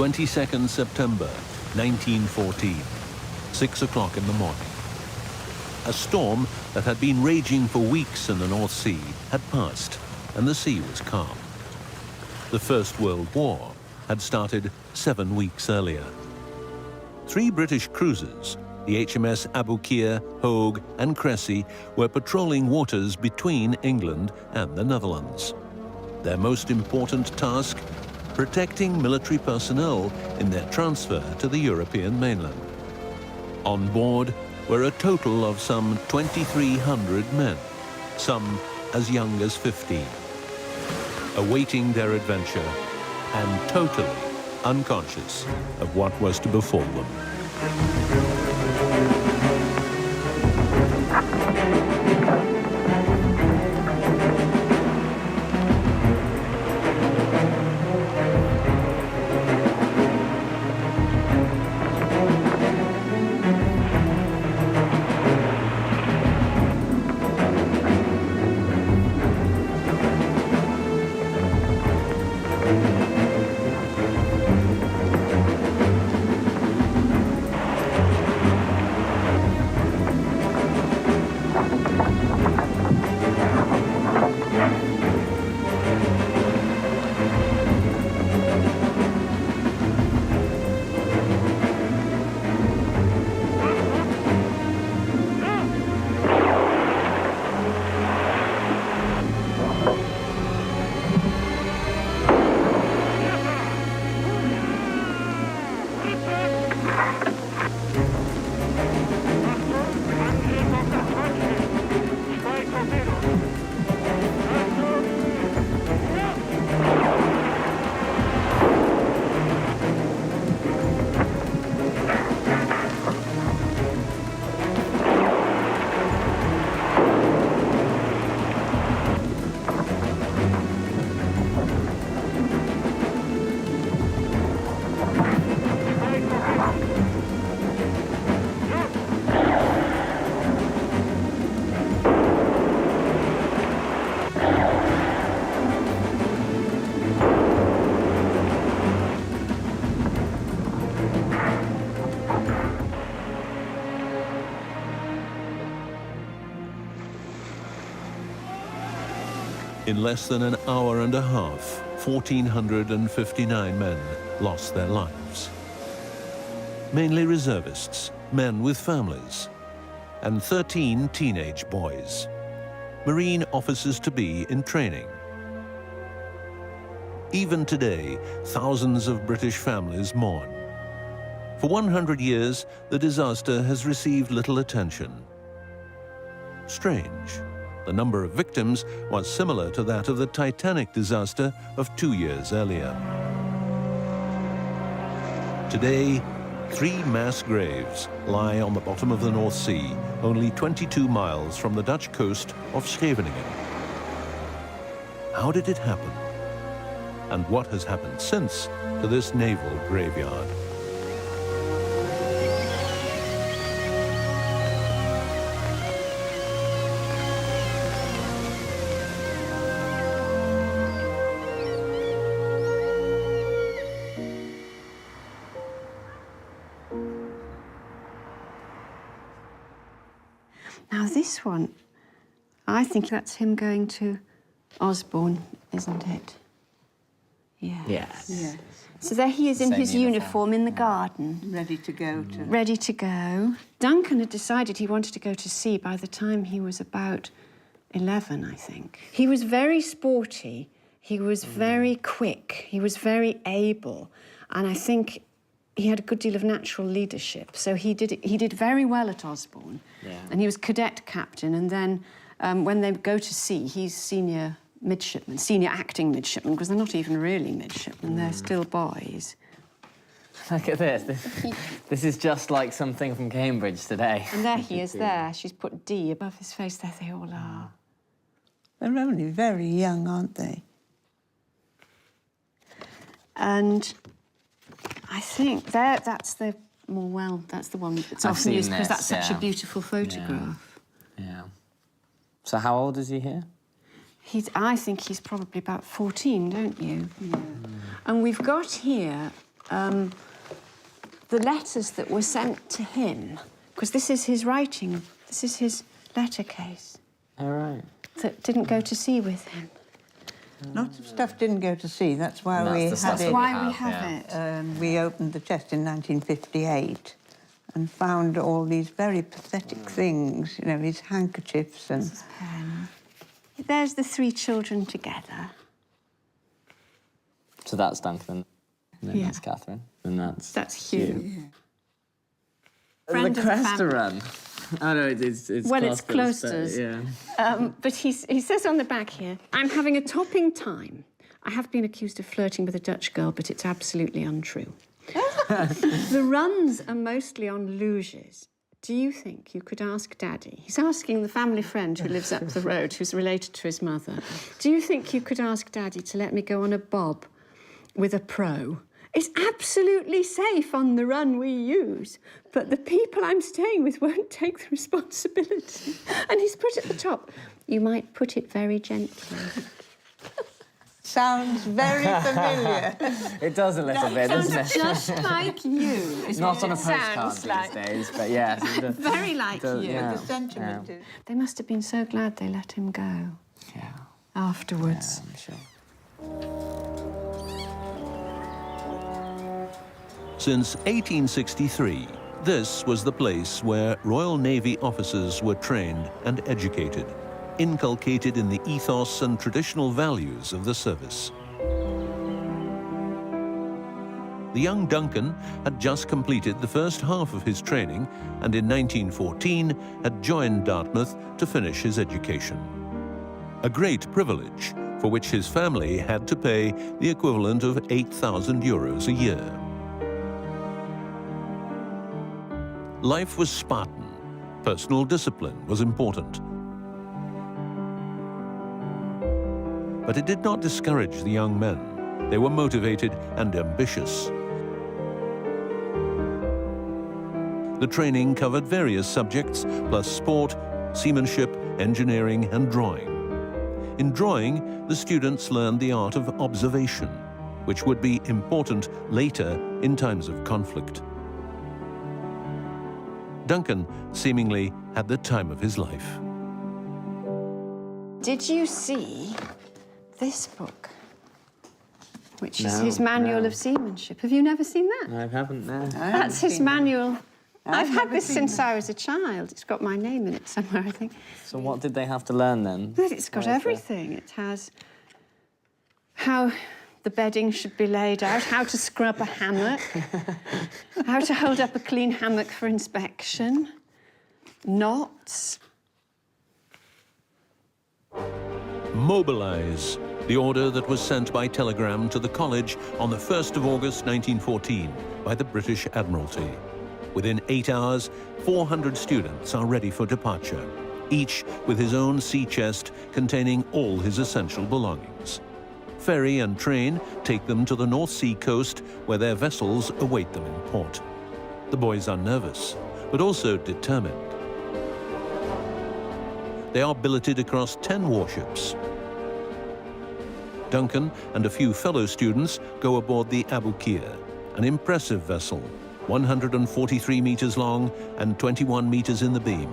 22nd September 1914, 6 o'clock in the morning. A storm that had been raging for weeks in the North Sea had passed, and the sea was calm. The First World War had started 7 weeks earlier. 3 British cruisers, the HMS Aboukir, Hogue and Cressy, were patrolling waters between England and the Netherlands. Their most important task, protecting military personnel in their transfer to the European mainland. On board were a total of some 2,300 men, some as young as 15, awaiting their adventure and totally unconscious of what was to befall them. In less than an hour and a half, 1,459 men lost their lives. Mainly reservists, men with families, and 13 teenage boys, Marine officers-to-be in training. Even today, thousands of British families mourn. For 100 years, the disaster has received little attention. Strange. The number of victims was similar to that of the Titanic disaster of 2 years earlier. Today, 3 mass graves lie on the bottom of the North Sea, only 22 miles from the Dutch coast of Scheveningen. How did it happen? And what has happened since to this naval graveyard? Now this one, I think that's him going to Osborne, isn't it? Yes. Yes. So there he is in his uniform in the garden. Ready to go to... Ready to go. Duncan had decided he wanted to go to sea by the time he was about 11, I think. He was very sporty, he was very quick, he was very able, and I think he had a good deal of natural leadership. So he did very well at Osborne. Yeah. And he was cadet captain, and then when they go to sea, he's senior midshipman, senior acting midshipman, because they're not even really midshipmen, they're still boys. Look at this. This is just like something from Cambridge today. And there he is there. She's put D above his face. There they all are. They're only very young, aren't they? And I think that's the more that's the one that's often used because that's such a beautiful photograph. Yeah. So how old is he here? I think he's probably about 14, don't you? Yeah. And we've got here the letters that were sent to him, because this is his writing, this is his letter case. All right. That didn't go to sea with him. Lots of stuff didn't go to sea. That's why we had it. That's why we have it. We opened the chest in 1958 and found all these very pathetic things, you know, his handkerchiefs and... This is pen. There's the three children together. So that's Duncan, and then Yeah. that's Catherine, and That's Hugh. Yeah. Friend the of the Cresta family. run. I know it's Well, it's Cloisters, Cloisters. yeah. But he says on the back here, I'm having a topping time. I have been accused of flirting with a Dutch girl, but it's absolutely untrue. The runs are mostly on luges. Do you think you could ask Daddy? He's asking the family friend who lives up the road, who's related to his mother. Do you think you could ask Daddy to let me go on a bob with a pro? It's absolutely safe on the run we use, but the people I'm staying with won't take the responsibility. And he's put at the top, you might put it very gently. Sounds very familiar. It does a little bit, doesn't it? Just like you. Is Not what on a it postcard sounds these like. days, but yes. It does, Very like does, you. yeah. The sentiment is... They must have been so glad they let him go Yeah, afterwards. I'm sure. Since 1863, this was the place where Royal Navy officers were trained and educated, inculcated in the ethos and traditional values of the service. The young Duncan had just completed the first half of his training and in 1914 had joined Dartmouth to finish his education. A great privilege for which his family had to pay the equivalent of €8,000 a year. Life was Spartan. Personal discipline was important. But it did not discourage the young men. They were motivated and ambitious. The training covered various subjects, plus sport, seamanship, engineering, and drawing. In drawing, the students learned the art of observation, which would be important later in times of conflict. Duncan seemingly had the time of his life. Did you see this book? Which is No, his manual no. of seamanship. Have you never seen that? I haven't, no. That's his manual. I've had never this seen since I was a child. It's got my name in it somewhere, I think. So what did they have to learn then? But it's got everything. It has how the bedding should be laid out, how to scrub a hammock, how to hold up a clean hammock for inspection, knots. Mobilize, the order that was sent by telegram to the college on the 1st of August 1914 by the British Admiralty. Within 8 hours, 400 students are ready for departure, each with his own sea chest containing all his essential belongings. Ferry and train take them to the North Sea coast where their vessels await them in port. The boys are nervous, but also determined. They are billeted across 10 warships. Duncan and a few fellow students go aboard the Aboukir, an impressive vessel, 143 meters long and 21 meters in the beam.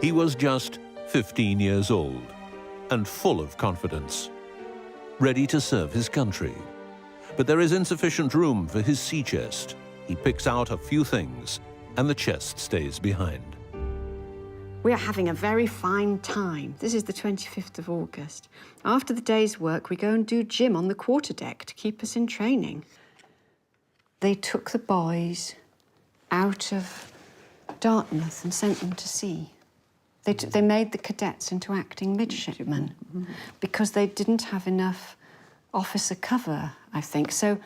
He was just 15 years old and full of confidence, ready to serve his country. But there is insufficient room for his sea chest. He picks out a few things, and the chest stays behind. We are having a very fine time. This is the 25th of August. After the day's work, we go and do gym on the quarterdeck to keep us in training. They took the boys out of Dartmouth and sent them to sea. They made the cadets into acting midshipmen because they didn't have enough officer cover, I think. So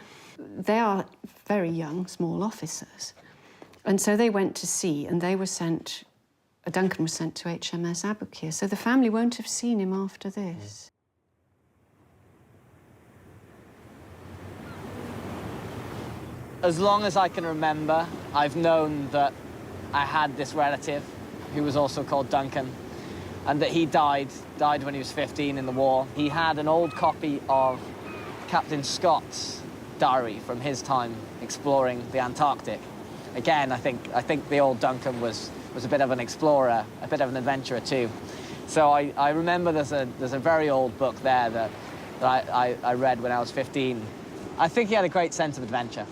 they are very young, small officers. And so they went to sea and they were sent, Duncan was sent to HMS Aboukir. So the family won't have seen him after this. As long as I can remember, I've known that I had this relative who was also called Duncan, and that he died when he was 15 in the war. He had an old copy of Captain Scott's diary from his time exploring the Antarctic. Again, I think the old Duncan was a bit of an explorer, a bit of an adventurer too. So I remember there's a very old book there that I read when I was 15. I think he had a great sense of adventure.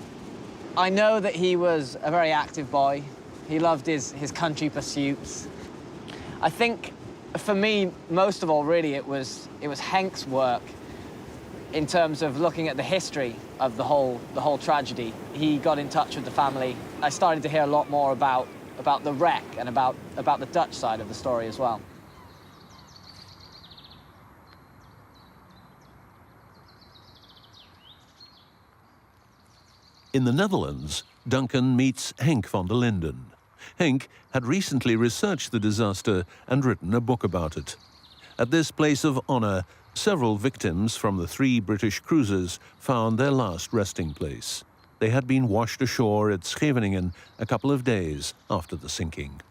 I know that he was a very active boy. He loved his country pursuits. I think, for me, most of all, really, it was Henk's work in terms of looking at the history of the whole tragedy. He got in touch with the family. I started to hear a lot more about the wreck and about the Dutch side of the story as well. In the Netherlands, Duncan meets Henk van der Linden. Henk had recently researched the disaster and written a book about it. At this place of honor, several victims from the 3 British cruisers found their last resting place. They had been washed ashore at Scheveningen a couple of days after the sinking.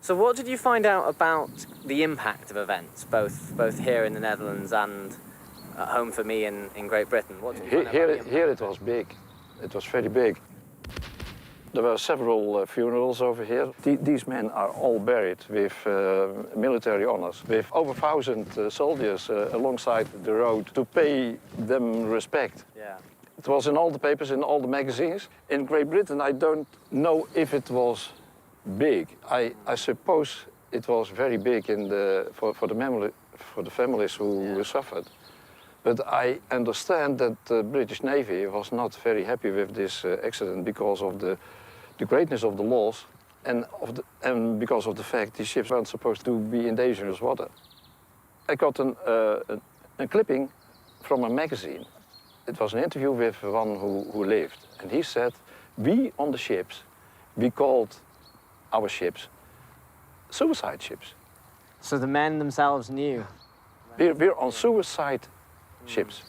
So what did you find out about the impact of events, both here in the Netherlands and at home for me in Great Britain? What did you find out about the impact? Here it was big. It was very big. There were several funerals over here. These men are all buried with military honors, with over 1,000 soldiers alongside the road to pay them respect. Yeah. It was in all the papers, in all the magazines. In Great Britain, I don't know if it was big. I suppose it was very big for the families who suffered. But I understand that the British Navy was not very happy with this accident because of the greatness of the loss and because of the fact these ships weren't supposed to be in dangerous water. I got a clipping from a magazine. It was an interview with one who lived, and he said, we on the ships, we called our ships suicide ships. So the men themselves knew? We're on suicide ships.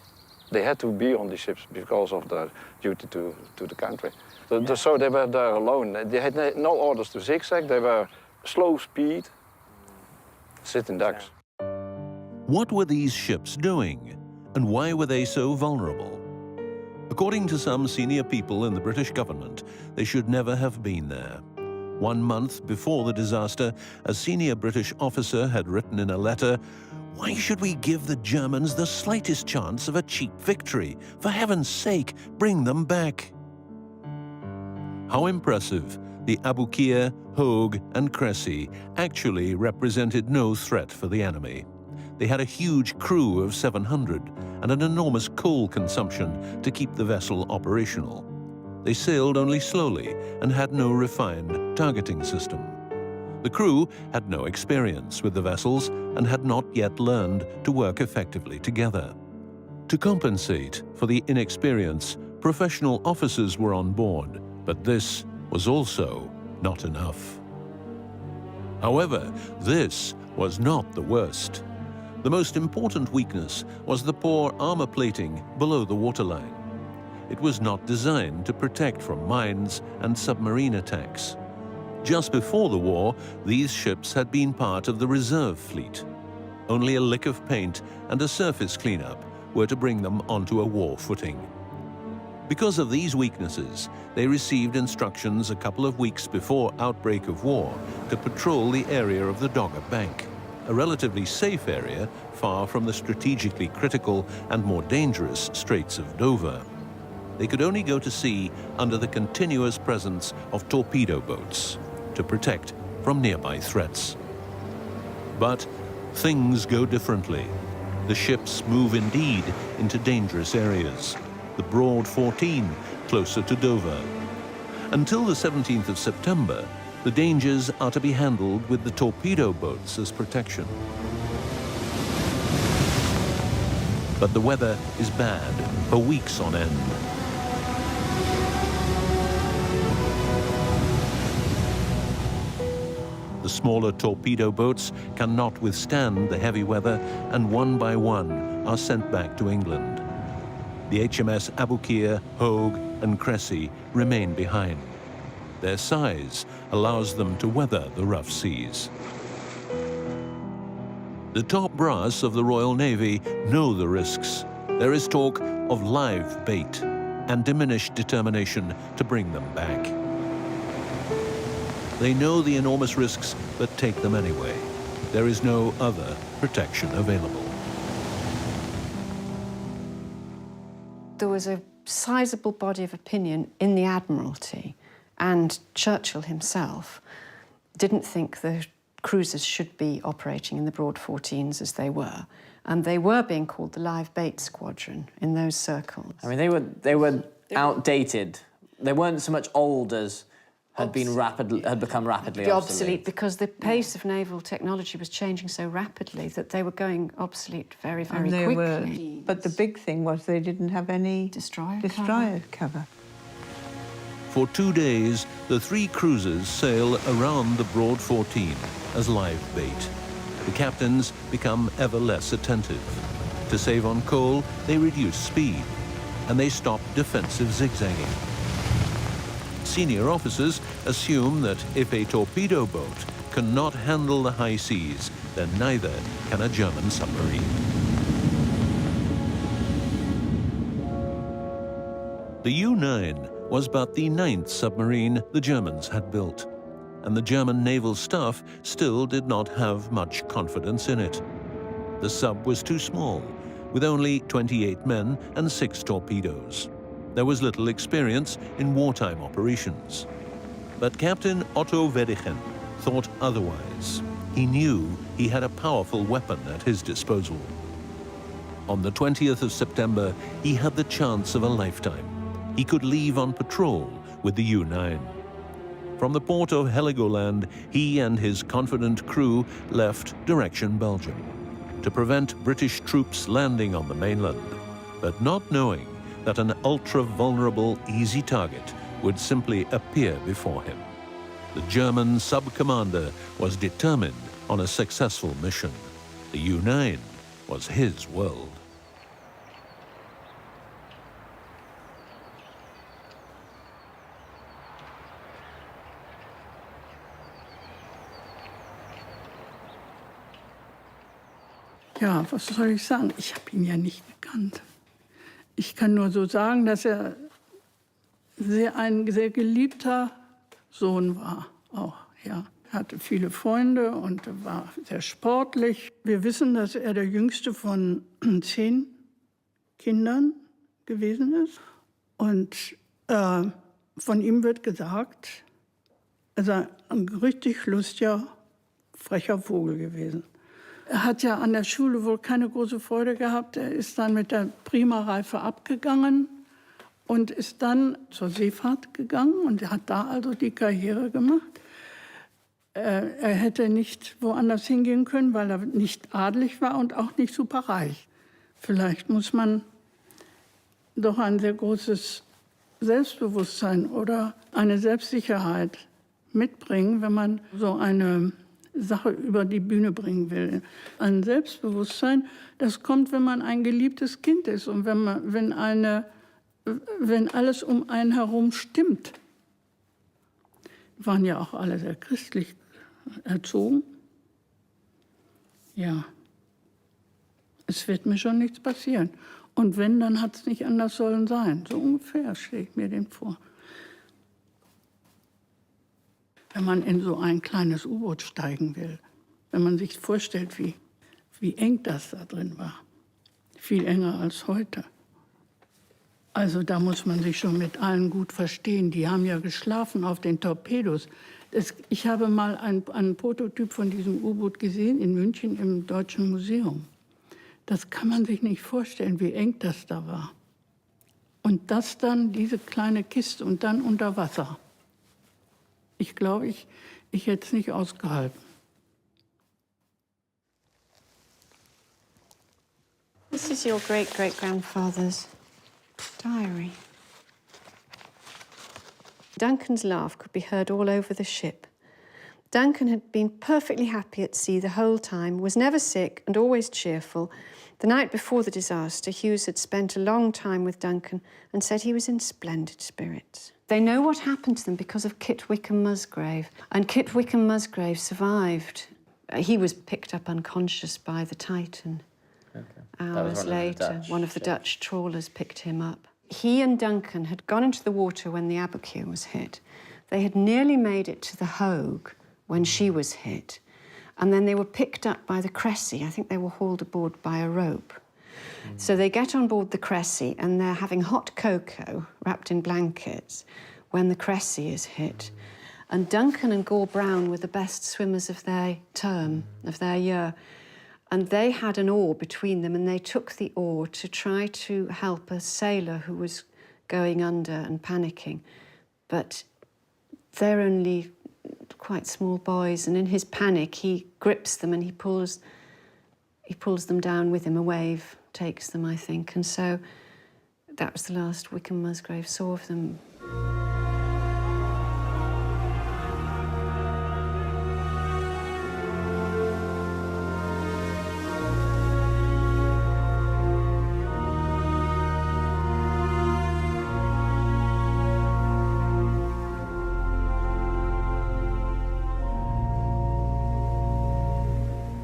They had to be on the ships because of their duty to the country. So they were there alone. They had no orders to zigzag. They were slow speed, sitting ducks. What were these ships doing, and why were they so vulnerable? According to some senior people in the British government, they should never have been there. 1 month before the disaster, a senior British officer had written in a letter, "Why should we give the Germans the slightest chance of a cheap victory? For heaven's sake, bring them back." How impressive! The Aboukir, Hogue and Cressy actually represented no threat for the enemy. They had a huge crew of 700 and an enormous coal consumption to keep the vessel operational. They sailed only slowly and had no refined targeting system. The crew had no experience with the vessels and had not yet learned to work effectively together. To compensate for the inexperience, professional officers were on board, but this was also not enough. However, this was not the worst. The most important weakness was the poor armor plating below the waterline. It was not designed to protect from mines and submarine attacks. Just before the war, these ships had been part of the reserve fleet. Only a lick of paint and a surface cleanup were to bring them onto a war footing. Because of these weaknesses, they received instructions a couple of weeks before outbreak of war to patrol the area of the Dogger Bank, a relatively safe area far from the strategically critical and more dangerous Straits of Dover. They could only go to sea under the continuous presence of torpedo boats to protect from nearby threats. But things go differently. The ships move indeed into dangerous areas. The Broad 14 closer to Dover. Until the 17th of September, the dangers are to be handled with the torpedo boats as protection. But the weather is bad for weeks on end. The smaller torpedo boats cannot withstand the heavy weather and one by one are sent back to England. The HMS Aboukir, Hogue and Cressy remain behind. Their size allows them to weather the rough seas. The top brass of the Royal Navy know the risks. There is talk of live bait. and diminished determination to bring them back. They know the enormous risks, but take them anyway. There is no other protection available. There was a sizable body of opinion in the Admiralty, and Churchill himself didn't think the cruisers should be operating in the Broad 14s as they were. And they were being called the live bait squadron in those circles. I mean, they were outdated. They weren't so much old as had become rapidly obsolete because the pace of naval technology was changing so rapidly that they were going obsolete very, very quickly. But the big thing was they didn't have any destroyer cover. For 2 days, the 3 cruisers sail around the Broad 14 as live bait. The captains become ever less attentive. To save on coal, they reduce speed, and they stop defensive zigzagging. Senior officers assume that if a torpedo boat cannot handle the high seas, then neither can a German submarine. The U-9 was but the 9th submarine the Germans had built, and the German naval staff still did not have much confidence in it. The sub was too small, with only 28 men and 6 torpedoes. There was little experience in wartime operations. But Captain Otto Scheveningen thought otherwise. He knew he had a powerful weapon at his disposal. On the 20th of September, he had the chance of a lifetime. He could leave on patrol with the U-9. From the port of Heligoland, he and his confident crew left direction Belgium to prevent British troops landing on the mainland, but not knowing that an ultra-vulnerable, easy target would simply appear before him. The German sub-commander was determined on a successful mission. The U-9 was his world. Ja, was soll ich sagen? Ich habe ihn ja nicht gekannt. Ich kann nur so sagen, dass er ein sehr geliebter Sohn war. Auch, ja. Er hatte viele Freunde und war sehr sportlich. Wir wissen, dass er der jüngste von 10 Kindern gewesen ist. Und von ihm wird gesagt, er sei ein richtig lustiger, frecher Vogel gewesen. Er hat ja an der Schule wohl keine große Freude gehabt. Er ist dann mit der Prima-Reife abgegangen und ist dann zur Seefahrt gegangen und er hat da also die Karriere gemacht. Er hätte nicht woanders hingehen können, weil er nicht adelig war und auch nicht superreich. Vielleicht muss man doch ein sehr großes Selbstbewusstsein oder eine Selbstsicherheit mitbringen, wenn man so eine Sache über die Bühne bringen will. Ein Selbstbewusstsein, das kommt, wenn man ein geliebtes Kind ist und wenn alles um einen herum stimmt. Wir waren ja auch alle sehr christlich erzogen. Ja, es wird mir schon nichts passieren. Und wenn, dann hat es nicht anders sollen sein. So ungefähr stelle ich mir den vor. Wenn man in so ein kleines U-Boot steigen will, wenn man sich vorstellt, wie eng das da drin war, viel enger als heute. Also da muss man sich schon mit allen gut verstehen. Die haben ja geschlafen auf den Torpedos. Ich habe mal einen Prototyp von diesem U-Boot gesehen in München im Deutschen Museum. Das kann man sich nicht vorstellen, wie eng das da war. Und das dann, diese kleine Kiste und dann unter Wasser. Ich glaube, ich hätte es nicht ausgehalten. This is your great-great-grandfather's diary. Duncan's laugh could be heard all over the ship. Duncan had been perfectly happy at sea the whole time, was never sick and always cheerful. The night before the disaster, Hughes had spent a long time with Duncan and said he was in splendid spirits. They know what happened to them because of Kit Wickham Musgrave, and Kit Wickham Musgrave survived. He was picked up unconscious by the Titan. Okay. Hours later, one of the Dutch trawlers picked him up. he and Duncan had gone into the water when the Aboukir was hit. They had nearly made it to the Hogue when she was hit. And then they were picked up by the Cressy. I think they were hauled aboard by a rope. So they get on board the Cressy and they're having hot cocoa wrapped in blankets when the Cressy is hit. And Duncan and Gore Brown were the best swimmers of their term, of their year. And they had an oar between them and they took the oar to try to help a sailor who was going under and panicking. But they're only quite small boys, and in his panic he grips them and he pulls them down with him. A wave takes them, I think, and so that was the last Wickham Musgrave saw of them.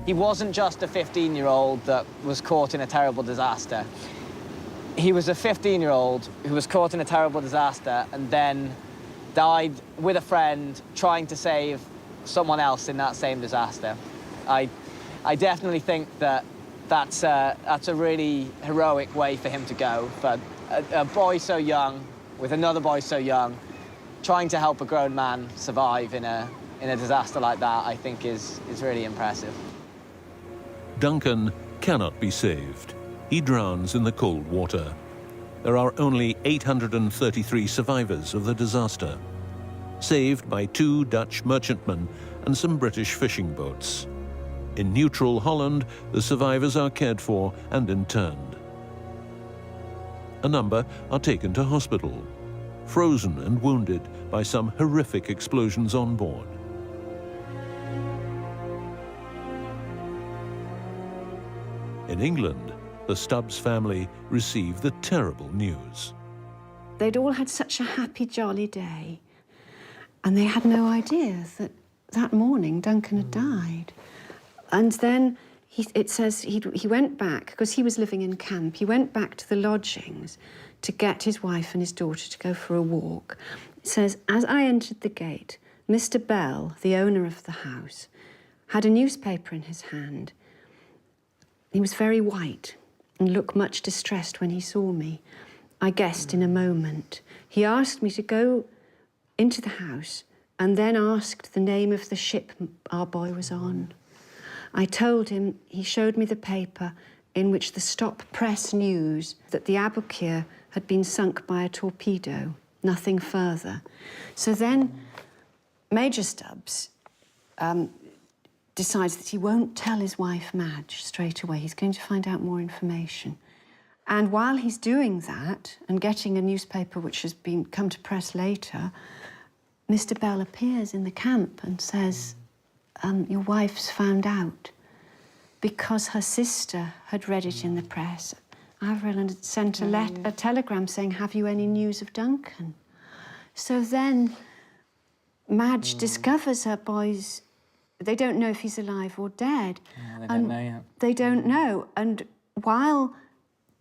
He wasn't just a 15-year-old that was caught in a terrible disaster. He was a 15-year-old who was caught in a terrible disaster and then died with a friend trying to save someone else in that same disaster. I definitely think that that's a really heroic way for him to go. For a boy so young, with another boy so young, trying to help a grown man survive in a disaster like that, I think is really impressive. Duncan cannot be saved. He drowns in the cold water. There are only 833 survivors of the disaster, saved by 2 Dutch merchantmen and some British fishing boats. In neutral Holland, the survivors are cared for and interned. A number are taken to hospital, frozen and wounded by some horrific explosions on board. In England, the Stubbs family received the terrible news. They'd all had such a happy, jolly day, and they had no idea that that morning Duncan had died. And then it says he went back, because he was living in camp, he went back to the lodgings to get his wife and his daughter to go for a walk. It says, as I entered the gate, Mr. Bell, the owner of the house, had a newspaper in his hand. He was very white and looked much distressed when he saw me. I guessed in a moment. He asked me to go into the house and then asked the name of the ship our boy was on. I told him, he showed me the paper in which the stop press news that the Aboukir had been sunk by a torpedo, nothing further. So then Major Stubbs decides that he won't tell his wife, Madge, straight away. He's going to find out more information. And while he's doing that and getting a newspaper which has come to press later, Mr. Bell appears in the camp and says, your wife's found out, because her sister had read it in the press. Avril had sent a telegram saying, have you any news of Duncan? So then Madge discovers her boy's. They don't know if he's alive or dead. Yeah, they don't know yet. They don't know. And while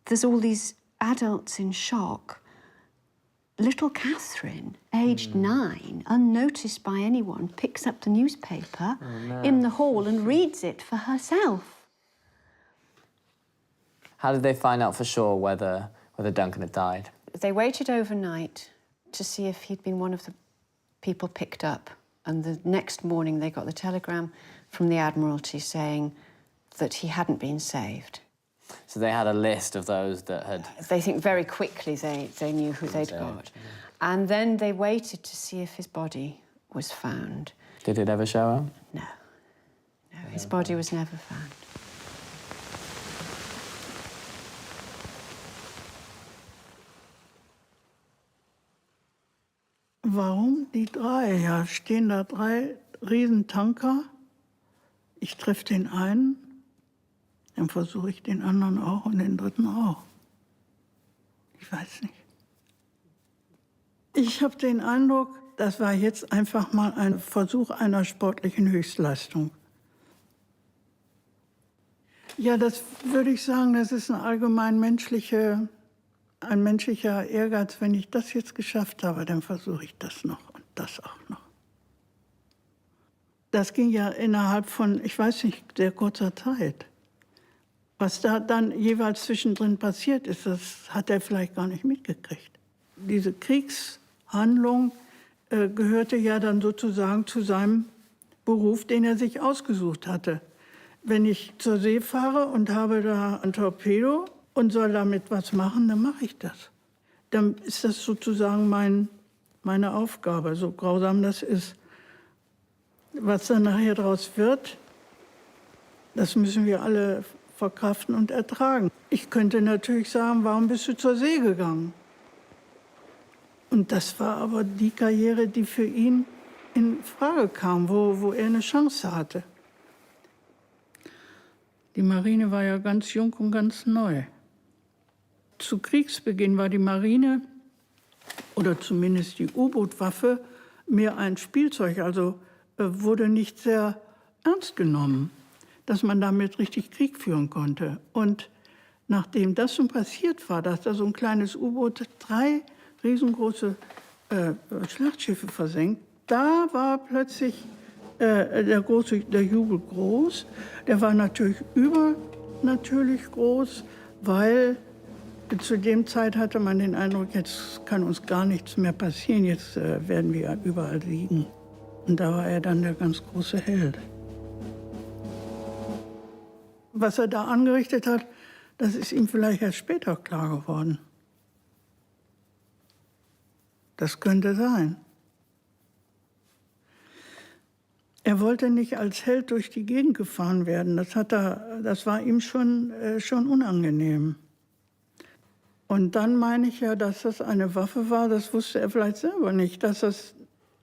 there's all these adults in shock, little Catherine, aged 9, unnoticed by anyone, picks up the newspaper in the hall and reads it for herself. How did they find out for sure whether Duncan had died? They waited overnight to see if he'd been one of the people picked up. And the next morning they got the telegram from the Admiralty saying that he hadn't been saved. So they had a list of those that had... They think very quickly they knew who they'd got. And then they waited to see if his body was found. Did it ever show up? No. No, his body was never found. Warum die 3? Ja, stehen da 3 Riesentanker. Ich treffe den einen, dann versuche ich den anderen auch und den dritten auch. Ich weiß nicht. Ich habe den Eindruck, das war jetzt einfach mal ein Versuch einer sportlichen Höchstleistung. Ja, das würde ich sagen, das ist eine allgemein menschliche ein menschlicher Ehrgeiz, wenn ich das jetzt geschafft habe, dann versuche ich das noch und das auch noch. Das ging ja innerhalb von, ich weiß nicht, sehr kurzer Zeit. Was da dann jeweils zwischendrin passiert ist, das hat er vielleicht gar nicht mitgekriegt. Diese Kriegshandlung gehörte ja dann sozusagen zu seinem Beruf, den er sich ausgesucht hatte. Wenn ich zur See fahre und habe da ein Torpedo und soll damit was machen, dann mache ich das. Dann ist das sozusagen meine Aufgabe, so grausam das ist. Was dann nachher daraus wird, das müssen wir alle verkraften und ertragen. Ich könnte natürlich sagen, warum bist du zur See gegangen? Und das war aber die Karriere, die für ihn in Frage kam, wo er eine Chance hatte. Die Marine war ja ganz jung und ganz neu. Zu Kriegsbeginn war die Marine, oder zumindest die U-Boot-Waffe, mehr ein Spielzeug, also wurde nicht sehr ernst genommen, dass man damit richtig Krieg führen konnte. Und nachdem das schon passiert war, dass da so ein kleines U-Boot 3 riesengroße Schlachtschiffe versenkt, da war plötzlich der Jubel groß. Der war natürlich übernatürlich groß, weil zu dem Zeit hatte man den Eindruck, jetzt kann uns gar nichts mehr passieren, jetzt werden wir überall siegen. Und da war er dann der ganz große Held. Was er da angerichtet hat, das ist ihm vielleicht erst später klar geworden. Das könnte sein. Er wollte nicht als Held durch die Gegend gefahren werden. Das war ihm schon unangenehm. Und dann meine ich ja, dass das eine Waffe war, das wusste er vielleicht selber nicht, dass das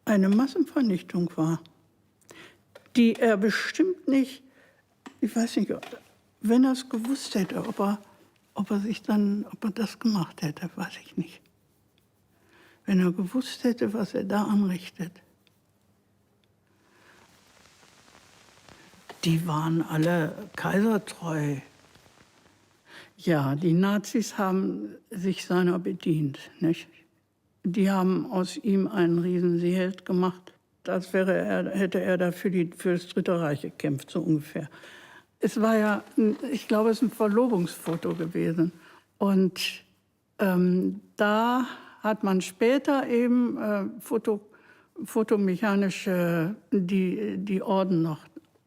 eine Massenvernichtung war, die er bestimmt nicht, ich weiß nicht, wenn er es gewusst hätte, ob er das gemacht hätte, weiß ich nicht. Wenn er gewusst hätte, was er da anrichtet. Die waren alle kaisertreu. Ja, die Nazis haben sich seiner bedient, nicht? Die haben aus ihm einen Riesenseeheld gemacht, als hätte er da für das Dritte Reich gekämpft, so ungefähr. Es war ja, ich glaube, es ist ein Verlobungsfoto gewesen. Und da hat man später eben fotomechanisch die Orden noch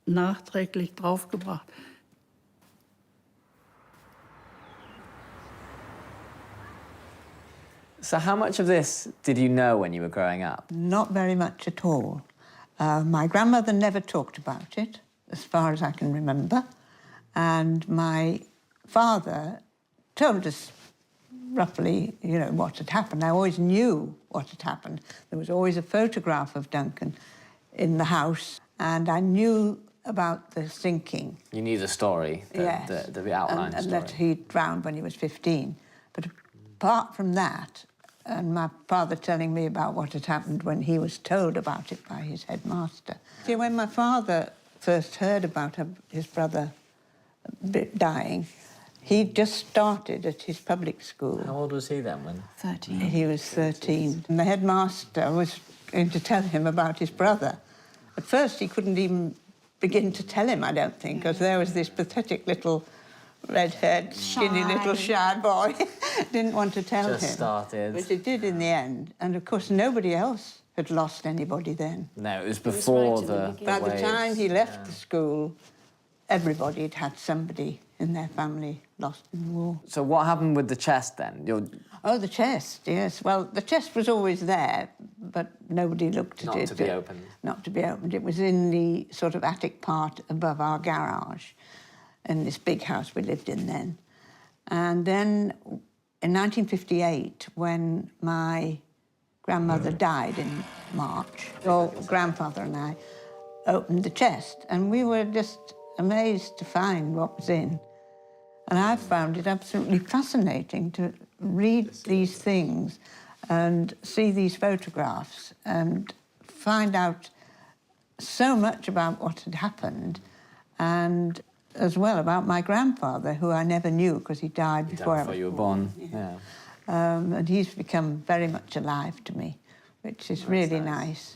nachträglich draufgebracht. So how much of this did you know when you were growing up? Not very much at all. My grandmother never talked about it, as far as I can remember. And my father told us roughly, you know, what had happened. I always knew what had happened. There was always a photograph of Duncan in the house, and I knew about the sinking. You knew the story, yes. the outline and story. that he drowned when he was 15. But apart from that, and my father telling me about what had happened when he was told about it by his headmaster. See, when my father first heard about his brother dying, he just started at his public school. How old was he then? 13. He was 13. And the headmaster was going to tell him about his brother. At first, he couldn't even begin to tell him, I don't think, because there was this pathetic little red-haired, skinny little shy boy. Didn't want to tell him. Just started. But he did in the end. And, of course, nobody else had lost anybody then. No, it was before By the time he left the school, everybody had had somebody in their family lost in the war. So what happened with the chest then? Oh, the chest, yes. Well, the chest was always there, but nobody looked at it. Not to be opened. Not to be opened. It was in the sort of attic part above our garage, in this big house we lived in then. And then in 1958, when my grandmother died in March, your grandfather and I opened the chest, and we were just amazed to find what was in. And I found it absolutely fascinating to read these things and see these photographs and find out so much about what had happened, and as well about my grandfather, who I never knew because he died before I was you were born. Yeah. And he's become very much alive to me, which is really nice.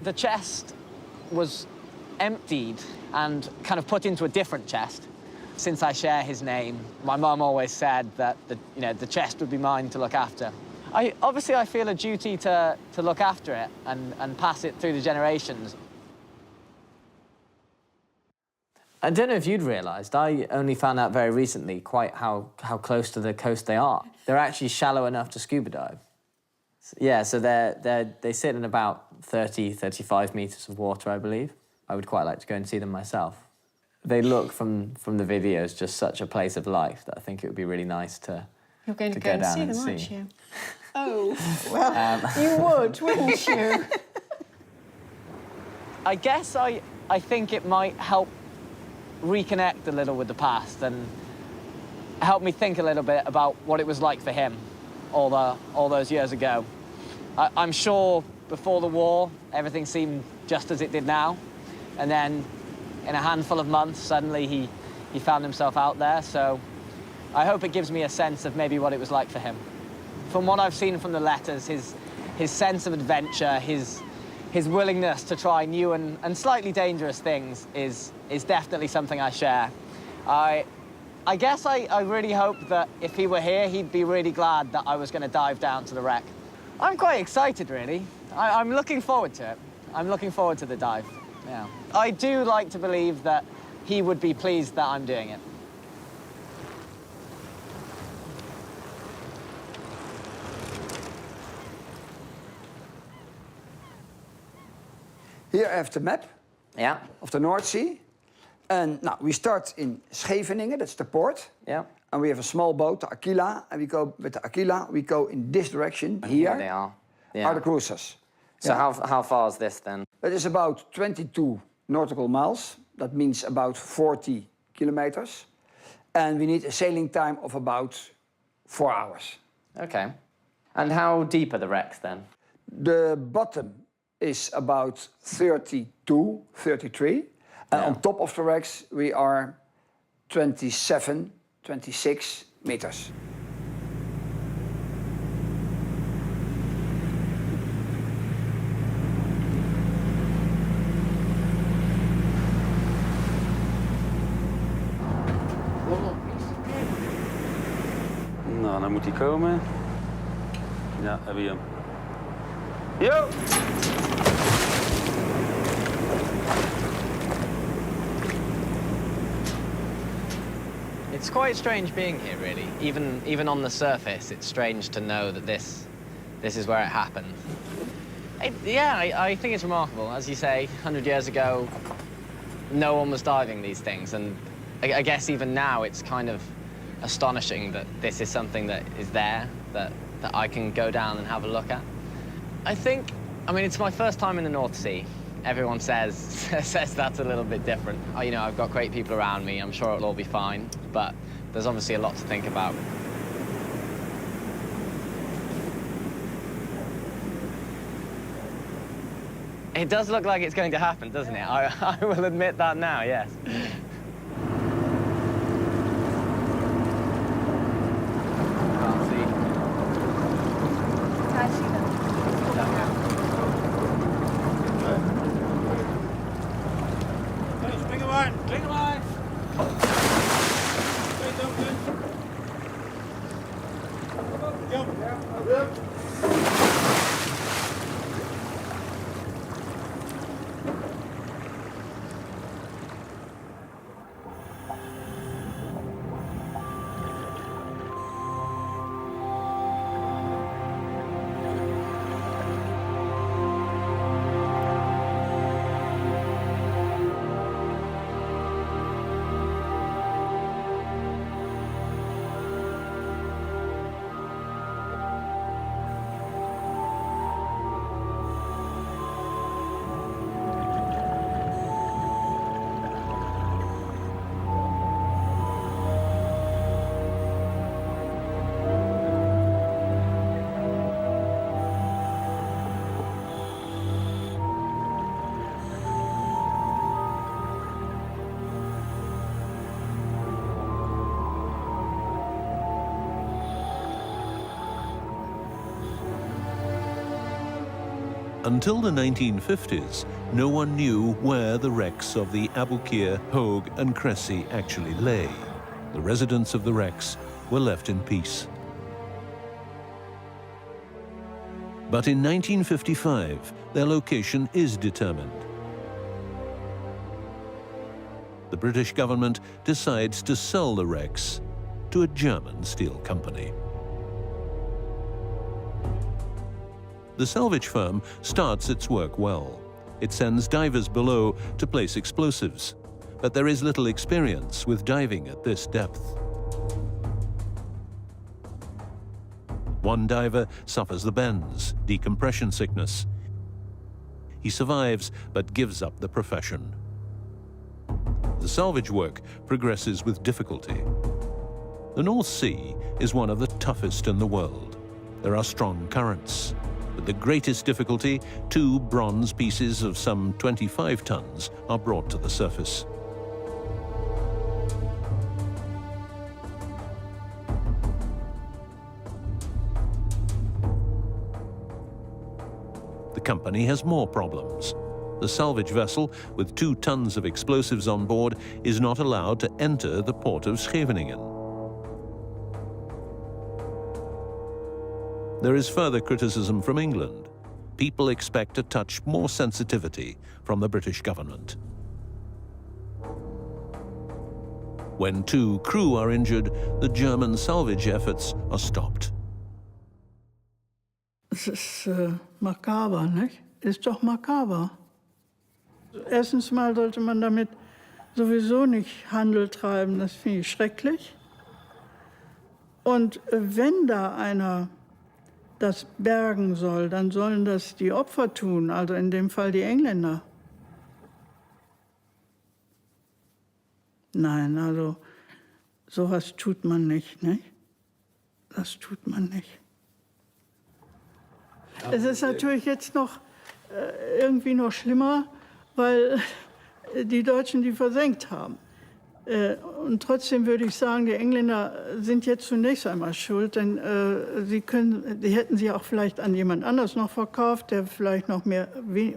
The chest was emptied and kind of put into a different chest. Since I share his name, my mum always said that the chest would be mine to look after. Obviously, I feel a duty to look after it and pass it through the generations. I don't know if you'd realised, I only found out very recently quite how close to the coast they are. They're actually shallow enough to scuba dive. Yeah, so they sit in about 30, 35 metres of water, I believe. I would quite like to go and see them myself. They look from the videos just such a place of life that I think it would be really nice to You're going to go and down see and them, see. aren't you? Oh, well, you would, wouldn't you? I guess I think it might help reconnect a little with the past and help me think a little bit about what it was like for him all those years ago. I'm sure before the war, everything seemed just as it did now. And then in a handful of months, suddenly he found himself out there. So I hope it gives me a sense of maybe what it was like for him. From what I've seen from the letters, his sense of adventure, his willingness to try new and slightly dangerous things is definitely something I share. I guess I really hope that if he were here, he'd be really glad that I was going to dive down to the wreck. I'm quite excited, really. I'm looking forward to it. I'm looking forward to the dive, yeah. I do like to believe that he would be pleased that I'm doing it. Here I have the map of the North Sea. And now we start in Scheveningen, that's the port. Yeah. And we have a small boat, the Aquila, and we go with the Aquila, we go in this direction. Here they are. Yeah. are the cruisers. So how far is this then? That is about 22 nautical miles. That means about 40 kilometers. And we need a sailing time of about 4 hours. Okay. And how deep are the wrecks then? The bottom is about 32, 33. And on top of the wrecks, we are 27, 26 meters. Nou, dan moet hij komen. Ja, hebben we hem. Yo! It's quite strange being here, really. Even on the surface, it's strange to know that this is where it happened. I think it's remarkable. As you say, 100 years ago, no one was diving these things, and I guess even now it's kind of astonishing that this is something that is there, that I can go down and have a look at. I mean, it's my first time in the North Sea. Everyone says that's a little bit different. I've got great people around me. I'm sure it'll all be fine, but there's obviously a lot to think about. It does look like it's going to happen, doesn't it? I will admit that now, yes. Until the 1950s, no one knew where the wrecks of the Aboukir, Hogue and Cressy actually lay. The residents of the wrecks were left in peace. But in 1955, their location is determined. The British government decides to sell the wrecks to a German steel company. The salvage firm starts its work well. It sends divers below to place explosives, but there is little experience with diving at this depth. One diver suffers the bends, decompression sickness. He survives, but gives up the profession. The salvage work progresses with difficulty. The North Sea is one of the toughest in the world. There are strong currents. With the greatest difficulty, 2 bronze pieces of some 25 tons are brought to the surface. The company has more problems. The salvage vessel, with 2 tons of explosives on board, is not allowed to enter the port of Scheveningen. There is further criticism from England. People expect a touch more sensitivity from the British government. When 2 crew are injured, the German salvage efforts are stopped. Es ist makaber, nicht? Ist doch makaber. Erstens mal sollte man damit sowieso nicht Handel treiben, das finde ich schrecklich. Und wenn da einer das bergen soll, dann sollen das die Opfer tun, also in dem Fall die Engländer. Nein, also sowas tut man nicht, nicht? Das tut man nicht. Es ist natürlich jetzt noch irgendwie noch schlimmer, weil die Deutschen die versenkt haben. Und trotzdem würde ich sagen, die Engländer sind jetzt zunächst einmal schuld, denn die hätten sie auch vielleicht an jemand anders noch verkauft, der vielleicht noch mehr,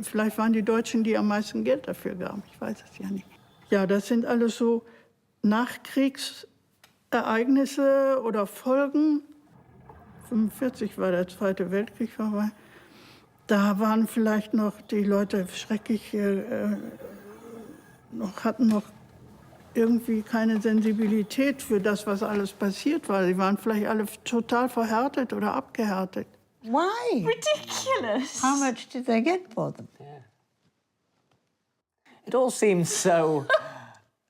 vielleicht waren die Deutschen, die am meisten Geld dafür gaben. Ich weiß es ja nicht. Ja, das sind alles so Nachkriegsereignisse oder Folgen. 1945 war der Zweite Weltkrieg vorbei. Da waren vielleicht noch die Leute schrecklich, hatten noch irgendwie keine Sensibilität für das, was alles passiert war. Sie waren vielleicht alle total verhärtet oder abgehärtet. Why? Ridiculous. How much did they get for them? Yeah. It all seems so...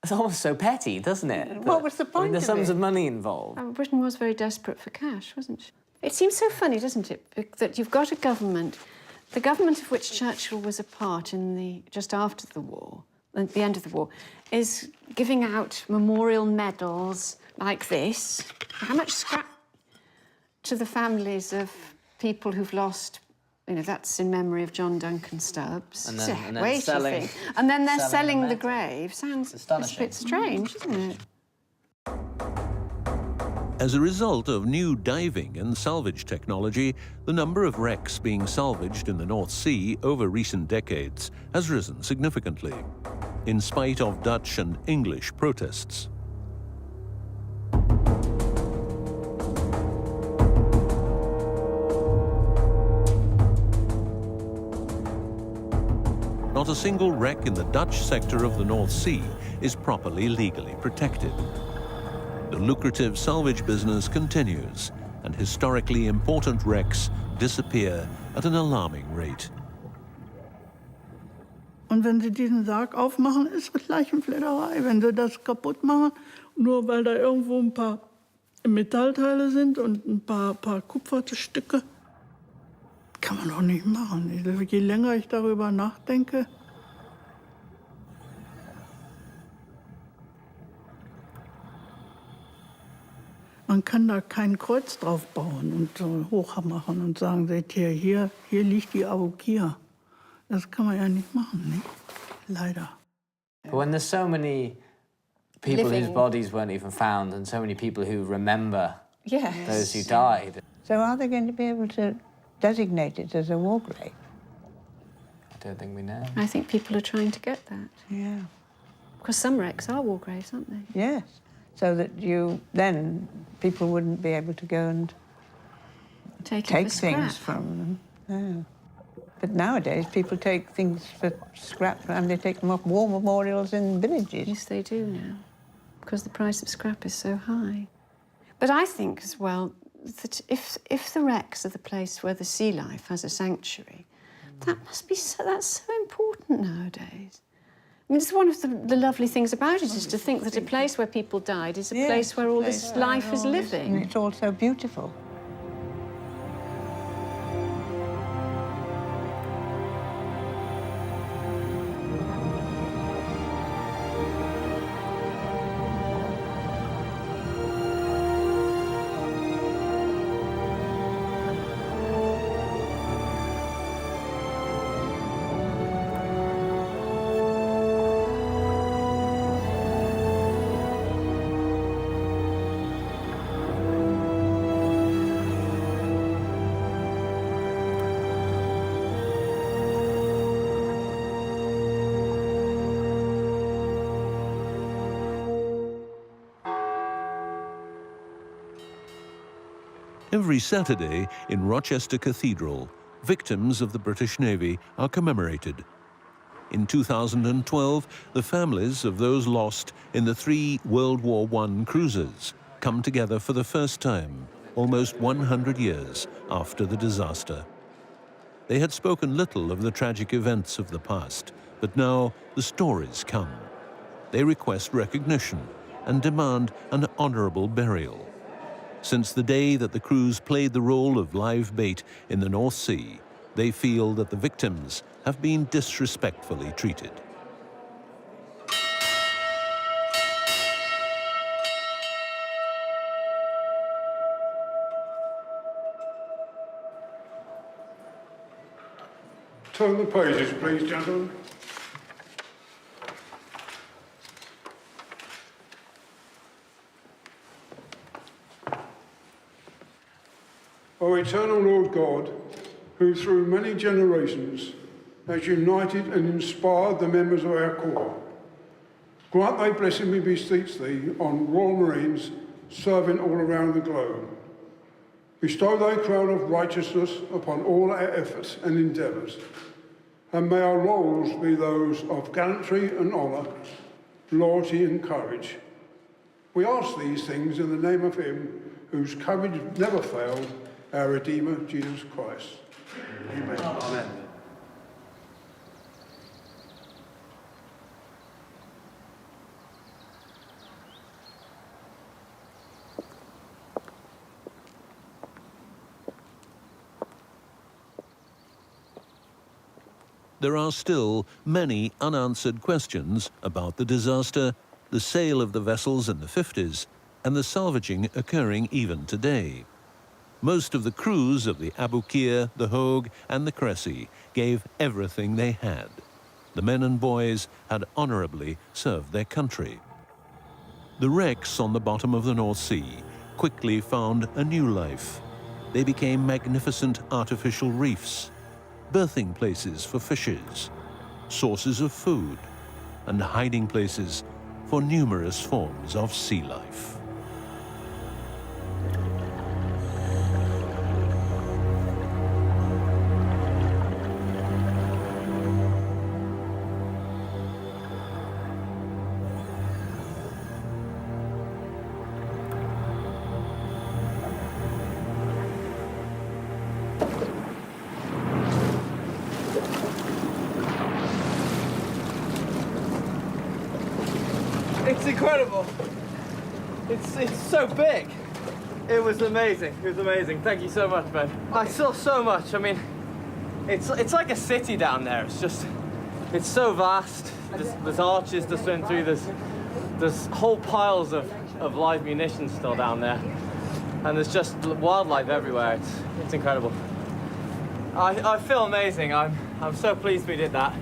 It's almost so petty, doesn't it? What was the point the of sums it? of money involved. Britain was very desperate for cash, wasn't she? It seems so funny, doesn't it, that you've got a government, the government of which Churchill was a part just after the war, at the end of the war, is giving out memorial medals like this. How much scrap to the families of people who've lost, that's in memory of John Duncan Stubbs. And then they're selling the grave. Sounds astonishing. A bit strange, isn't it? As a result of new diving and salvage technology, the number of wrecks being salvaged in the North Sea over recent decades has risen significantly, in spite of Dutch and English protests. Not a single wreck in the Dutch sector of the North Sea is properly legally protected. The lucrative salvage business continues, and historically important wrecks disappear at an alarming rate. Und wenn sie diesen Sarg aufmachen, ist es Leichenfledderei. Wenn sie das kaputt machen, nur weil da irgendwo ein paar Metallteile sind und ein paar Kupferstücke, kann man doch nicht machen. Je länger ich darüber nachdenke, man kann da kein Kreuz drauf bauen und so hoch machen und sagen, seht ihr, hier liegt die Aboukir. Das kann man ja nicht machen, nicht? Leider. But when there's so many people whose bodies weren't even found and so many people who remember those who died. So are they going to be able to designate it as a war grave? don't think we know. I think people are trying to get that. Yeah. Because some wrecks are war graves, aren't they? Yes. So that then people wouldn't be able to go and take things from them. Yeah. But nowadays, people take things for scrap and they take them off war memorials in villages. Yes, they do now, because the price of scrap is so high. But I think as well that if the wrecks are the place where the sea life has a sanctuary, that's so important nowadays. I mean, it's one of the lovely things about it is to think that a place where people died is a place where all this life is living. And it's all so beautiful. Every Saturday in Rochester Cathedral, victims of the British Navy are commemorated. In 2012, the families of those lost in the 3 World War I cruisers come together for the first time, almost 100 years after the disaster. They had spoken little of the tragic events of the past, but now the stories come. They request recognition and demand an honorable burial. Since the day that the crews played the role of live bait in the North Sea, they feel that the victims have been disrespectfully treated. Turn the pages, please, gentlemen. O eternal Lord God, who through many generations has united and inspired the members of our corps, grant thy blessing, we beseech thee, on Royal Marines serving all around the globe. Bestow thy crown of righteousness upon all our efforts and endeavours, and may our laurels be those of gallantry and honour, loyalty and courage. We ask these things in the name of him whose courage never failed, our Redeemer, Jesus Christ. Amen. Amen. There are still many unanswered questions about the disaster, the sale of the vessels in the 50s, and the salvaging occurring even today. Most of the crews of the Aboukir, the Hogue, and the Cressy gave everything they had. The men and boys had honorably served their country. The wrecks on the bottom of the North Sea quickly found a new life. They became magnificent artificial reefs, birthing places for fishes, sources of food, and hiding places for numerous forms of sea life. It's incredible. It's so big. It was amazing. It was amazing. Thank you so much, Ben. I saw so much. I mean, it's like a city down there. It's so vast. There's arches to swim through. There's whole piles of live munitions still down there, and there's just wildlife everywhere. It's incredible. I feel amazing. I'm so pleased we did that.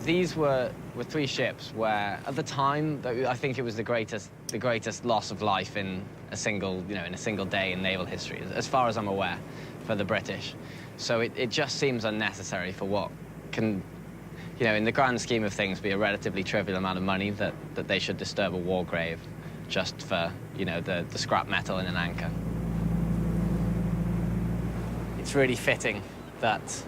These were 3 ships where, at the time, I think it was the greatest loss of life in a single, you know, in a single day in naval history, as far as I'm aware, for the British. So it just seems unnecessary for what can, you know, in the grand scheme of things, be a relatively trivial amount of money that they should disturb a war grave just for, you know, the scrap metal in an anchor. It's really fitting that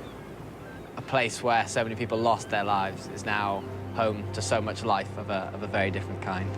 a place where so many people lost their lives is now home to so much life of a very different kind.